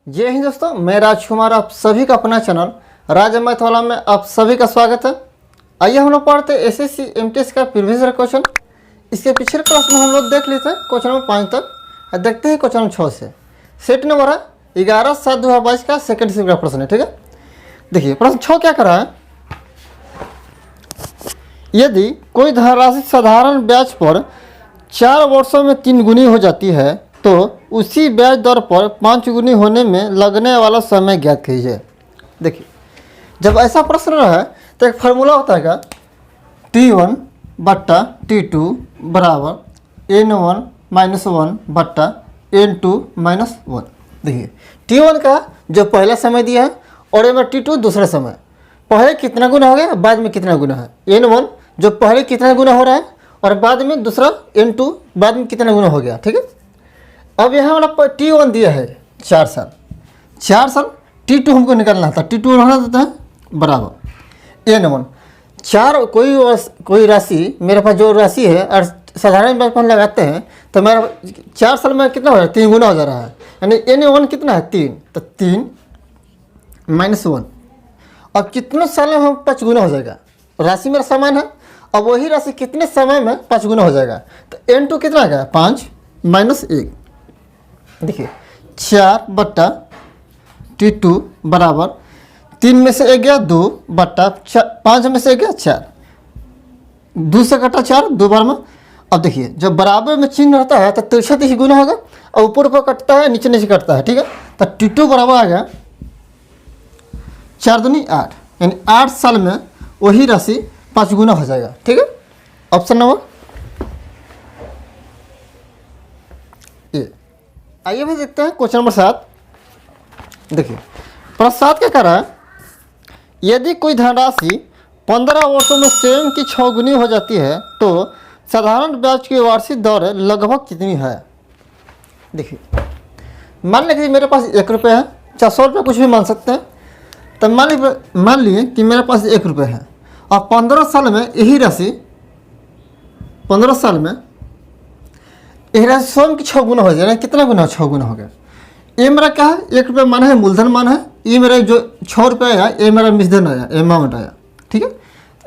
जय हिंद दोस्तों, मैं राजकुमार आप सभी का अपना चैनल राज मैथ वाला में आप सभी का स्वागत है। आइए हम लोग पढ़ते एसएससी एमटीएस का प्रीवियस ईयर क्वेश्चन। इसके पिछले क्लास में हम लोग देख लिए थे क्वेश्चन नंबर 5 तक। देखते हैं क्वेश्चन नंबर 6 से। सेट नंबर है 11/7/2022 का सेकंड शिफ्ट का प्रश्न है। ठीक है, देखिए प्रश्न 6 क्या कर रहा है। यदि कोई धनराशि साधारण ब्याज पर 4 वर्षों में 3 गुनी हो जाती है तो उसी ब्याज दर पर 5 गुनी होने में लगने वाला समय ज्ञात कीजिए। देखिए जब ऐसा प्रश्न रहा है तो एक फार्मूला होता है क्या, T1 बट्टा T2 बराबर N1 माइनस 1 बट्टा N2 माइनस 1। देखिए T1 का जो पहला समय दिया है और एम T2 दूसरा समय। पहले कितना गुना हो गया, बाद में कितना गुना है। N1 जो पहले कितना गुना हो रहा है और बाद में दूसरा N2 बाद में कितना गुना हो गया। ठीक है, अब यहाँ वाला T1 दिया है 4 साल, 4 साल T2 हमको निकालना था। T2 होना देता है बराबर N1 4। कोई राशि मेरे पास जो राशि है और साधारण ब्याज पर लगाते हैं तो मेरा 4 साल में कितना हो रहा है, 3 गुना हो जा रहा है। यानी N1 कितना है 3, तो 3 माइनस 1। अब कितने साल में हम 5 गुना हो जाएगा। राशि मेरा समान है, अब वही राशि कितने समय में 5 गुना हो जाएगा। तो N2 कितना आ गया 5 माइनस 1। देखिए 4 बट्टा T2 बराबर 3 में से 1 गया 2 बट्टा 5 में से 1 गया 4, 2 से कटा 4 2 बार में। अब देखिए जब बराबर में चिन्ह रहता है तो तिरछा तिरछी गुना होगा और ऊपर ऊपर कटता है नीचे नीचे कटता है। ठीक है, तो T2 बराबर आ गया 4 दूनी 8, यानी 8 साल में वही राशि 5 गुना हो जाएगा। ठीक है, ऑप्शन नंबर ए। आइए भी देखते हैं क्वेश्चन नंबर 7। देखिए प्रश्न 7 क्या कर रहा है। यदि कोई धनराशि 15 वर्षों में स्वयं की 6 गुनी हो जाती है तो साधारण ब्याज की वार्षिक दर लगभग कितनी है। देखिए मान लीजिए मेरे पास 1 रुपये है, 100 रुपये कुछ भी मान सकते हैं। तो मान लिए कि मेरे पास 1 रुपये है और 15 साल में यही राशि 15 साल में यही राशि स्वयं की 6 गुना हो जाए। कितना गुना, 6 गुना हो गया। ये मेरा क्या है, 1 रुपये मान है, मूलधन मान है। ये मेरा जो 6 रुपये आया ये मेरा मिश्धन आया, अमाउंट आया। ठीक है,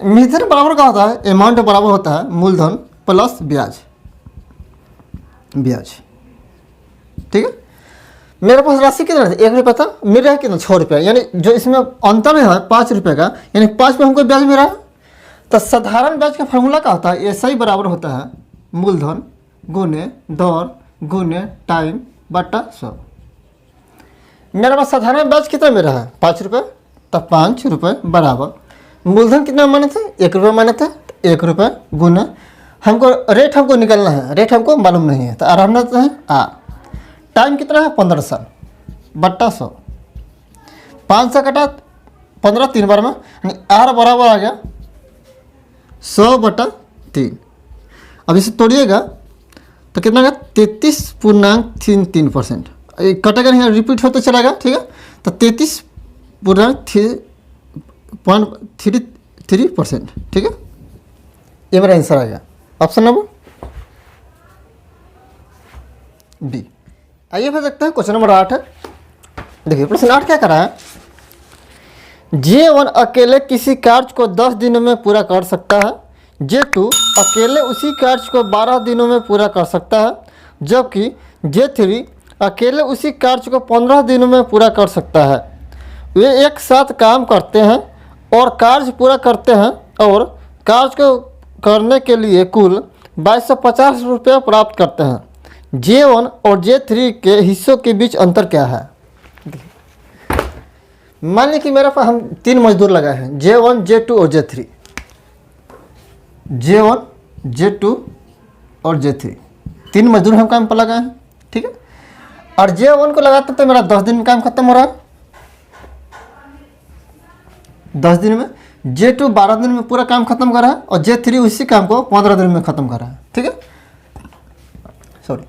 मिश्धन बराबर का होता है, अमाउंट बराबर होता है मूलधन प्लस ब्याज। ठीक है, मेरे पास राशि कितना था, 1 रुपये था, मेरा है कितना 6 रुपये। यानी जो इसमें अंतर है 5 रुपये का, यानी 5 पे हमको ब्याज मिला है। तो साधारण ब्याज का फॉर्मूला क्या होता है, ऐसा ही बराबर होता है मूलधन गुने दर गुने टाइम बटा 100। मेरे पास साधारण ब्याज कितना मेरा है 5 रुपये, तो 5 रुपये बराबर मूलधन कितना माने थे 1 रुपये माने थे, तो 1 रुपये गुना हमको रेट हमको निकालना है, रेट हमको मालूम नहीं है तो आराम देते हैं आ। टाइम कितना है 15 साल बट्टा 100, 5 से कटा 15 3 बार में, यानी आर बराबर आ गया 100 बटा 3। अब इसे तोड़िएगा तो कितना का 33.33%। कटेगा नहीं, रिपीट होता चलेगा। ठीक है, तो 33.33%। ठीक है, ये मेरा आंसर आ गया। Option number B. आइए फिर देखते हैं क्वेश्चन नंबर 8 है। देखिए प्रश्न 8 क्या कर रहा है। J1 अकेले किसी कार्य को 10 दिनों में पूरा कर सकता है, J2 अकेले उसी कार्य को 12 दिनों में पूरा कर सकता है, जबकि J3 अकेले उसी कार्य को 15 दिनों में पूरा कर सकता है। वे एक साथ काम करते हैं और कार्य पूरा करते हैं और कार्य को करने के लिए कुल 2250 रुपये प्राप्त करते हैं। J1 और J3 के हिस्सों के बीच अंतर क्या है। मान लीजिए कि मेरे पास हम 3 मजदूर लगाए हैं, J1 J2 और J3। J1 J2 और J3 3 मजदूर हम काम पर लगाए हैं। ठीक है, और J1 को लगाते तो मेरा 10 दिन में काम खत्म हो रहा है, 10 दिन में। J2 12 दिन में पूरा काम खत्म कर रहा है और J3 उसी काम को 15 दिन में खत्म कर रहा है। ठीक है, सॉरी,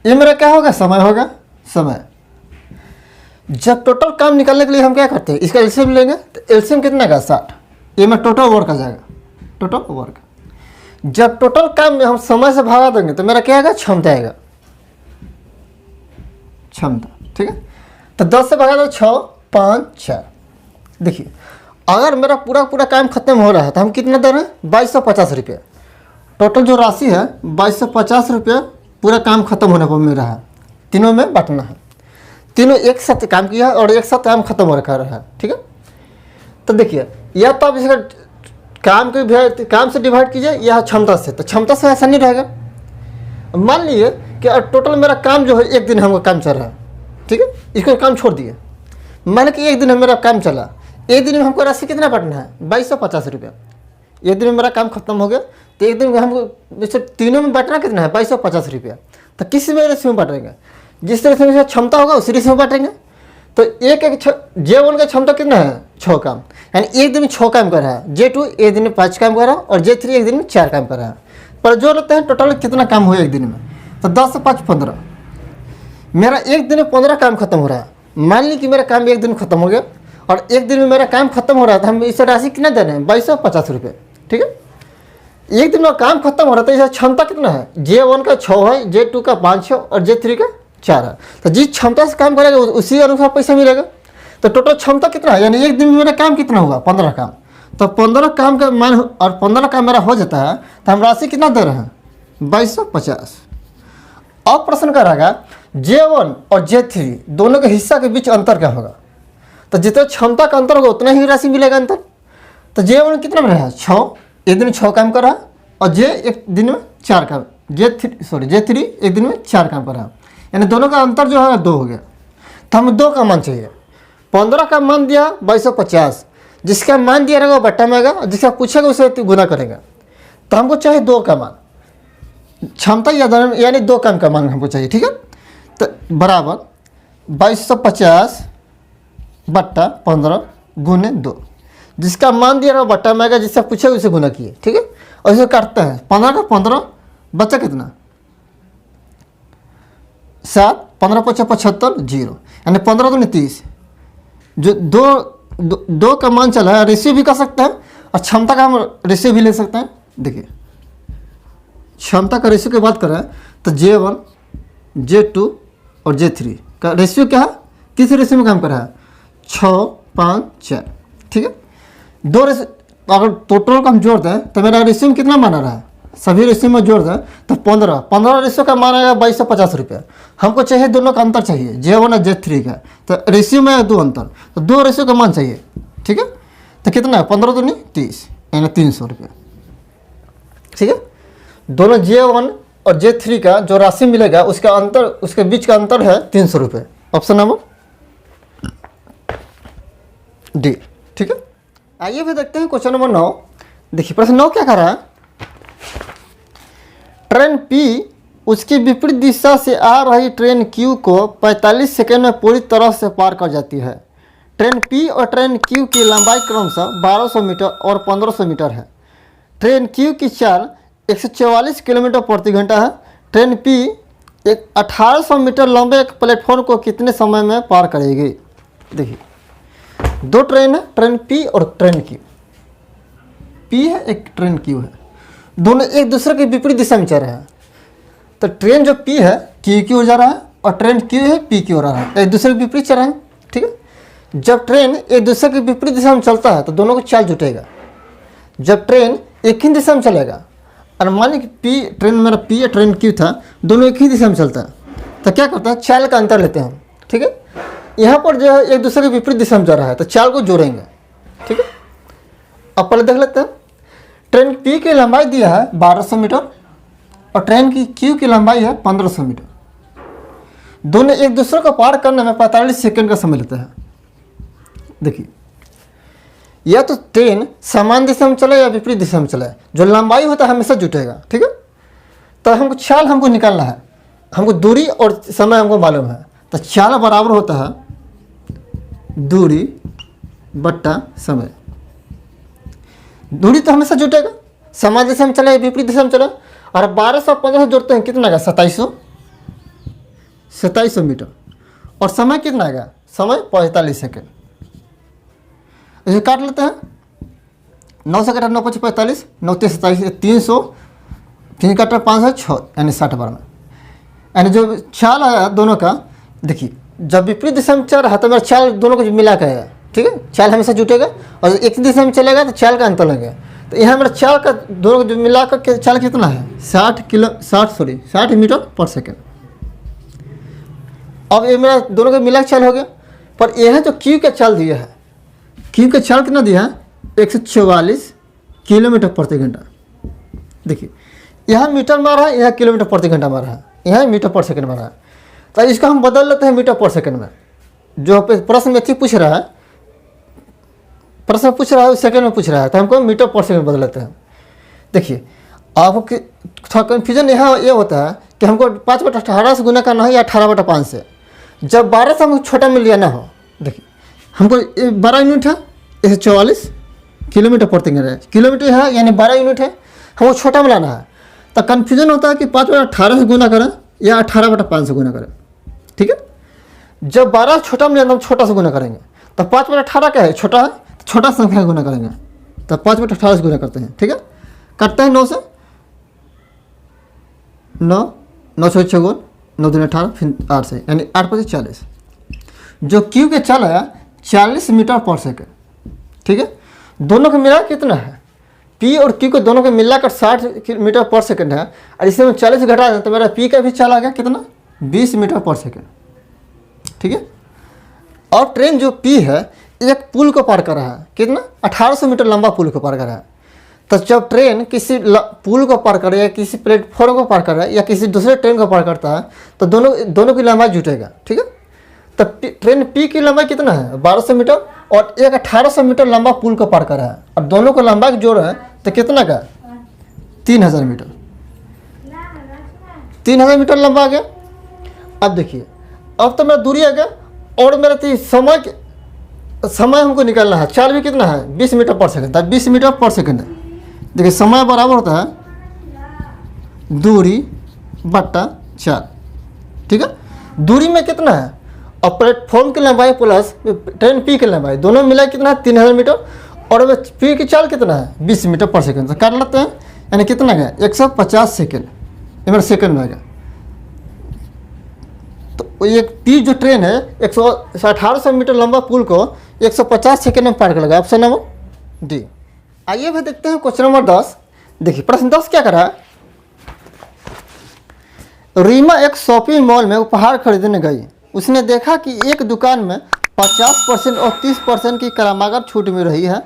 ये मेरा क्या होगा, समय होगा। समय जब टोटल काम निकालने के लिए हम क्या करते हैं, इसका एलसीएम लेंगे तो एलसीएम कितना का 60। ये में टोटल वर्क आ जाएगा, टोटल वर्क। जब टोटल काम में हम समय से भागा देंगे तो मेरा क्या आएगा, क्षमता आएगा, क्षमता। ठीक है, तो 10 से भागा दो 6, 5, 4। देखिए अगर मेरा पूरा काम खत्म हो रहा है तो हम कितना दे रहे हैं, 2250 रुपये। टोटल जो राशि है 2250 रुपये पूरा काम खत्म होने पर मिल रहा है। तीनों में बांटना है, तीनों एक साथ काम किया है और एक साथ काम खत्म हो रखा है, ठीक है। तो देखिए या तो आप इसका काम से डिवाइड कीजिए या क्षमता से, तो क्षमता से ऐसा नहीं रहेगा। मान लीजिए कि टोटल मेरा काम जो है एक दिन हमको काम चल रहा है, ठीक है, इसको काम छोड़ दिए। मान कि एक दिन मेरा काम चला, एक दिन में हमको राशि कितना बांटना है, 2250 रुपया। एक दिन में मेरा काम खत्म हो गया तो एक दिन में हमको जैसे तीनों में बांटना कितना है, 2250 रुपया। तो किस में रेशो में बांटेंगे, जिस तरह से क्षमता होगा उसी रेशो में बांटेंगे। तो एक J1 का क्षमता कितना है, 6 काम, यानी एक दिन में 6 काम कर रहा है। J2 एक दिन में 5 काम कर रहा है और J3 एक दिन में 4 काम कर रहा है। पर जो लेते हैं टोटल कितना काम हुआ एक दिन में, तो 10 से 5 15। मेरा एक दिन में 15 काम खत्म हो रहा है। मान ली कि मेरा काम एक दिन में खत्म हो गया और एक दिन में मेरा काम खत्म हो रहा था, हम इस राशि कितना दे रहे हैं, 2250 रुपये, ठीक है। एक दिन में काम खत्म हो रहा था, इसका क्षमता कितना है, J1 का 6 है, J2 का 5 है और J3 का 4 है। तो जिस क्षमता से काम करेगा उसी अनुसार पैसा मिलेगा। तो टोटल क्षमता कितना है, यानी एक दिन में मेरा काम कितना होगा, 15 काम। तो 15 काम का मान और 15 काम मेरा हो जाता है तो हम राशि कितना दे रहे हैं, 2250। अब प्रश्न करेगा J1 और J3 दोनों के हिस्सा के बीच अंतर क्या होगा। तो जितना क्षमता का अंतर होगा उतना ही राशि मिलेगा अंतर। तो J1 कितना में रहा है, 6, एक दिन में 6 काम कर रहा है और J एक दिन में 4 काम, J3 एक दिन में 4 काम कर रहा है, यानी दोनों का अंतर जो है 2 हो गया। तो हमें 2 का मान चाहिए। 15 का मान दिया 2250, जिसका मान दिया रहेगा वो बट्टा में आएगा, जिसका पूछेगा उसे गुना करेगा। तो हमको चाहिए 2 का मान, क्षमता यानी 2 काम का मान हमको चाहिए, ठीक है। तो बराबर 2250 बट्टा 15 गुने 2, जिसका मान दिया रहा बट्टा में आएगा, जिससे पूछे उसे गुना किए, ठीक है। और इसे काटते हैं, 15 का 15 बच्चा कितना 7, 15 5 75 0, यानी 15 दूनी 30। जो दो का मान चला है रेशियो भी कर सकते हैं और क्षमता का हम रेशियो भी ले सकते हैं। देखिए क्षमता का रेशियो की बात करें तो J1, J2 और J3 का रेशियो क्या है, किस रेशियो में काम कर रहा है, 6, 5, 4, ठीक है। 2 रेशियो अगर टोटल का हम जोड़ दें तो मेरा रेशियो में कितना मान आ रहा है, सभी रेशियो में जोड़ दें तो 15 रेशियो का मान आएगा 2250 रुपये। हमको चाहिए दोनों का अंतर चाहिए, J1 और J3 का। तो रेशियो में 2 अंतर, तो 2 रेशियो का मान चाहिए, ठीक है। तो कितना है, 15 दूनी 30, यानी 300 रुपये, ठीक है। दोनों J1 और J3 का जो राशि मिलेगा उसका अंतर, उसके बीच का अंतर है 300 रुपये। ऑप्शन नंबर डी, ठीक है। आइए फिर देखते हैं क्वेश्चन नंबर 9। देखिए प्रश्न 9 क्या कर रहा है, ट्रेन P उसकी विपरीत दिशा से आ रही ट्रेन Q को 45 सेकेंड में पूरी तरह से पार कर जाती है। ट्रेन P और ट्रेन Q की लंबाई क्रमशः 1200 मीटर और 1500 मीटर है। ट्रेन Q की चाल 144 किलोमीटर प्रति घंटा है। ट्रेन P एक 1800 मीटर लंबे एक प्लेटफॉर्म को कितने समय में पार करेगी। देखिए 2 ट्रेन है, ट्रेन P और ट्रेन Q। P है, एक ट्रेन Q है, दोनों एक दूसरे के विपरीत दिशा में चल रहे हैं। तो ट्रेन जो P है Q की ओर जा रहा है और ट्रेन Q है P की ओर आ रहा है, एक दूसरे के विपरीत चल रहे हैं, ठीक है। जब ट्रेन एक दूसरे के विपरीत दिशा में चलता है तो दोनों को चाल जुटेगा। जब ट्रेन एक ही दिशा में चलेगा और मान लीजिए कि ट्रेन मेरा P या ट्रेन Q था, दोनों एक ही दिशा में चलता है, तो क्या करता है, चाल का अंतर लेते हैं हम, ठीक है। यहाँ पर जो है एक दूसरे के विपरीत दिशा में जा रहा है तो चाल को जोड़ेंगे, ठीक है। अब पहले देख लेते हैं, ट्रेन P की लंबाई दिया है 1200 मीटर और ट्रेन की Q की लंबाई है 1500 मीटर। दोनों एक दूसरे को पार करने में 45 सेकंड का समय लेते हैं। देखिए या तो ट्रेन समान दिशा में चले या विपरीत दिशा में चले, जो लंबाई होता है हमेशा जुटेगा, ठीक है। तो हमको चाल हमको निकालना है, हमको दूरी और समय हमको मालूम है। तो चाल बराबर होता है दूरी बट्टा समय। दूरी तो हमेशा जुटेगा, समान दिशा में चले विपरीत दिशा में चले। और 1200 और 1500 जोड़ते हैं कितना आएगा, 2700 मीटर। और समय कितना आएगा, समय 45 सेकेंड। इसे काट लेते हैं, 9 से काटा 9 5 45, 9 3 27, 300, 3 काटा 5 है 6, यानी 60 बार में। यानी जो चाल आया दोनों का, देखिए जब विपरीत दिशा में चल रहा है तो मेरा चाल दोनों को मिला के है, ठीक है, चाल हमेशा जुटेगा। और एक दिशा में चलेगा तो चाल का अंतर लगेगा। तो यहाँ मेरा चाल का दोनों को मिला कर चाल कितना है 60 मीटर पर सेकेंड। अब ये मेरा दोनों का मिला चाल हो गया। पर यह जो क्यू का चाल दिया है, क्यू का चाल कितना दिया है 144 किलोमीटर प्रति घंटा। देखिए यहाँ मीटर मारा है, यहाँ किलोमीटर प्रति घंटा मारा है, यहाँ मीटर पर सेकंड मारा है। तो इसको हम बदल लेते हैं मीटर पर सेकंड में। जो प्रश्न में पूछ रहा है, प्रश्न पूछ रहा है सेकंड में पूछ रहा है, तो हमको मीटर पर सेकंड बदल लेते हैं। देखिए आपको थोड़ा कन्फ्यूजन यहाँ ये होता है कि हमको 5/18 से गुना करना है या 18/5 से। जब 12 से हमको छोटा मिल लिया ना हो, देखिए हमको 12 यूनिट है, इसे 44 किलोमीटर प्रति घंटा, किलोमीटर है यानी 12 यूनिट है, हमको छोटा मिलाना है। तो कन्फ्यूजन होता है कि 5/18 से गुना करें या 18/5 से गुना करें, ठीक है। जब 12 छोटा मिले तो हम छोटा से गुना करेंगे। तो 5/18 क्या है, छोटा है, तो छोटा संख्या गुना करेंगे। तो 5/18 से गुना करते हैं, ठीक है। करते हैं 9 से, 9 6 6 9 दूनी 18, फिर 8 से, यानी 8 5 40। जो क्यू के चल है 40 मीटर पर सेकेंड, ठीक है। दोनों का मिला कितना है, पी और क्यू को दोनों को मिलाकर 60 मीटर पर सेकेंड है। और इसमें हम 40 घटा दें तो मेरा पी का भी चल आ गया कितना 20 मीटर पर सेकेंड, ठीक है। और ट्रेन जो पी है एक पुल को पार कर रहा है, कितना 1800 मीटर लंबा पुल को पार कर रहा है। तो जब ट्रेन किसी पुल को पार करे या किसी प्लेटफॉर्म को पार कर रहा है या किसी दूसरे ट्रेन को पार करता है तो दोनों की लंबाई जुटेगा, ठीक है। तो ट्रेन पी की लंबाई कितना है 1200 मीटर और एक 1800 मीटर लंबा पुल को पार कर रहा है। और दोनों को लंबाई जोड़ है तो कितना का 3000 मीटर, 3000 मीटर लंबा आ गया। अब देखिए अब तो मेरा दूरी आ गया और मेरा तो समय हमको निकालना है। चाल भी कितना है 20 मीटर पर सेकंड, 20 मीटर पर सेकंड है। देखिए समय बराबर होता है दूरी बट्टा चाल, ठीक है। दूरी में कितना है और प्लेटफॉर्म की लंबाई प्लस ट्रेन पी की लंबाई दोनों मिला कितना है 3000 मीटर और पी की चाल कितना है 20 मीटर पर सेकंड। तो कर लेते हैं, यानी कितना गया 150 सेकंड, ये मेरा सेकंड में आ गया। तो एक पी जो ट्रेन है 1800 मीटर लंबा पुल को 150 सेकंड में पार कर लगा। Option number D. आइए फिर देखते हैं क्वेश्चन नंबर 10। देखिए प्रश्न 10 क्या कर रहा है, रीमा एक शॉपिंग मॉल में उपहार खरीदने गई। उसने देखा कि एक दुकान में 50% और 30% की क्रमागत छूट मिल रही है।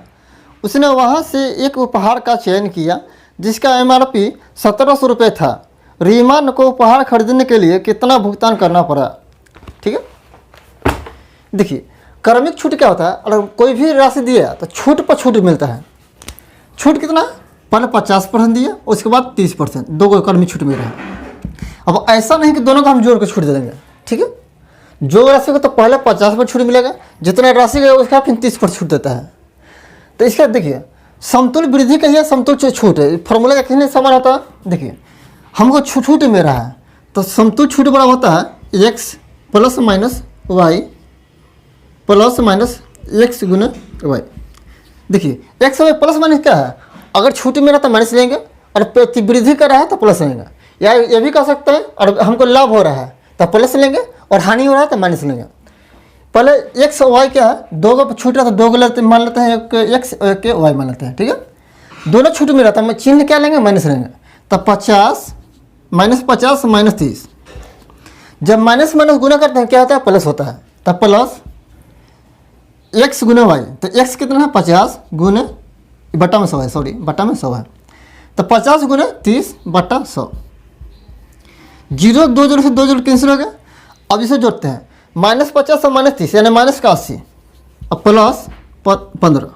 उसने वहां से एक उपहार का चयन किया जिसका MRP 1700 रुपये था। रीमा को उपहार खरीदने के लिए कितना भुगतान करना पड़ा, ठीक है। देखिए क्रमिक छूट क्या होता है, अगर कोई भी राशि दिया तो छूट पर छूट मिलता है। छूट कितना, पहले 50% दिया उसके बाद 30%, दो को क्रमिक छूट मिल रहा है। अब ऐसा नहीं कि दोनों को हम जोड़ के छूट दे देंगे, ठीक है। जो राशि को तो पहले 50% छूट मिलेगा, जितना राशि का उसका फिर 30% छूट देता है। तो इसका देखिए समतुल वृद्धि का है, समतुल छूट है, फॉर्मूला का कितने समान होता है। देखिए हमको छूट मिल रहा है तो समतुल छूट बड़ा होता है x plus minus Y plus minus X गुना वाई। देखिए एक्स वाई प्लस माइनस क्या है, अगर छूट में रहा तो माइनस लेंगे और वृद्धि कर रहा है तो प्लस लेंगे, या ये भी कह सकते हैं और हमको लाभ हो रहा है तो प्लस लेंगे और हानि हो रहा है तो माइनस लेंगे। पहले एक्स वाई क्या है, दो को छूट रहा तो दो को मान लेते हैं, एक एक्स एक वाई मान लेते हैं, ठीक है। दोनों छूट में रहता है, चिन्ह क्या लेंगे माइनस लेंगे। तो 50 -50 -30, जब माइनस माइनस गुना करते हैं क्या होता है प्लस होता है। तो प्लस एक्स गुना वाई, तो एक्स कितना है 50 गुने बट्टा में 100 है, सॉरी बट्टा में 100 है। तो 50 गुने 30 बट्टा 100, 0 2 0 से 2 0 कैंसिल हो गया। अब इसे जोड़ते हैं -50 और -30 यानी माइनस का 80 और प्लस 15।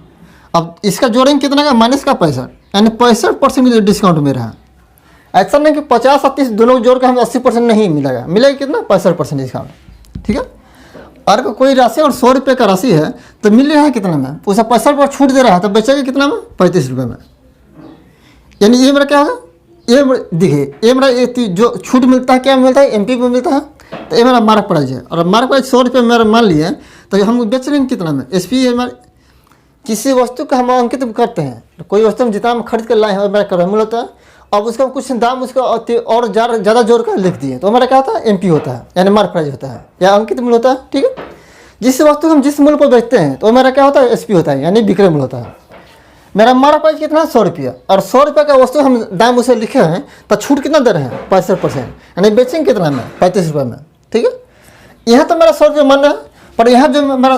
अब इसका जोड़ेंगे कितना का माइनस का 65, यानी 65% डिस्काउंट में रहा। ऐसा नहीं कि 50 और 30 दोनों जोड़ कर हमें 80% नहीं मिलेगा, मिलेगा कितना 65% डिस्काउंट, ठीक है। और कोई राशि और 100 रुपये का राशि है तो मिल रहा है कितना में, उसे 65% छूट दे रहा है तो बेचेगा कितना में 35 रुपये में। यानी ये मेरा क्या होगा, ये देखिए ये मेरा ये जो छूट मिलता है क्या मिलता है MP में मिलता है, तो ये मेरा मार्क प्राइस है। और मार्क प्राइस 100 रुपये मेरा मान लिए तो हम बेच रहे हैं कितना में, SP हमारे किसी वस्तु का हम अंकित करते हैं, तो कोई वस्तु हम जितना हम खरीद कर लाए हैं मेरा क्रय मूल्य होता है अब उसका कुछ दाम उसका और ज़्यादा जोड़ कर लिख दिए तो हमारा क्या होता है, एमपी होता है, यानी मार्क प्राइस होता है या अंकित मूल्य होता है। ठीक है, जिस वस्तु हम जिस मूल्य पर बेचते हैं तो हमारा क्या होता है, एसपी होता है, यानी विक्रय मूल्य होता है। मेरा मार्क प्राइस कितना है, 100 रुपया, और 100 रुपये का वस्तु हम दाम उसे लिखे हैं तो छूट कितना दे रहे हैं, 65%, यानी बेचेंगे कितना में, 35 रुपये में। ठीक है, यहाँ तो मेरा 100 रुपये मान है, पर यहाँ जो मेरा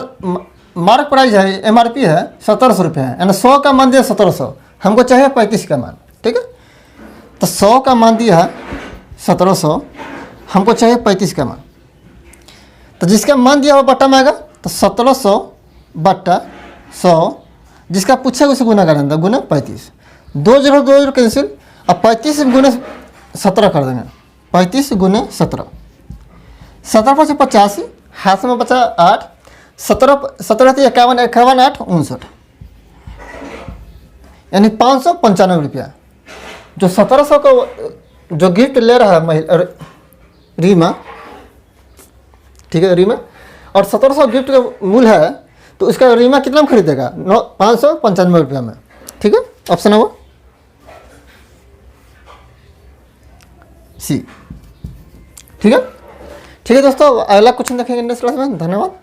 मार्क प्राइस है, एमआरपी है 1700 रुपये है, यानी 100 का मान दिया 1700, हमको चाहिए 35 का मान। ठीक है, तो 100 का मान दिया है 1700, हमको चाहिए 35 का मान। तो जिसका मान दिया हुआ बट्टा में आएगा तो 1700 बट्टा 100, जिसका पूछा उसे गुना कर देंगे, गुना 35, 2 0 2 0 कैंसिल, अब 35 गुने 17 कर देंगे, 35 गुने 17, 17 5 85, हाथ में बचा 8, 17 17 51 51 8 59, यानी 595 रुपया। जो 1700 का जो गिफ्ट ले रहा है महिला रीमा, ठीक है रीमा, और 1700 गिफ्ट का मूल्य है, तो उसका रीमा कितना में खरीदेगा, 595 रुपया में। ठीक है, ऑप्शन है वो सी। ठीक है, ठीक है दोस्तों, अगला क्वेश्चन देखेंगे नेक्स्ट क्लास में। धन्यवाद।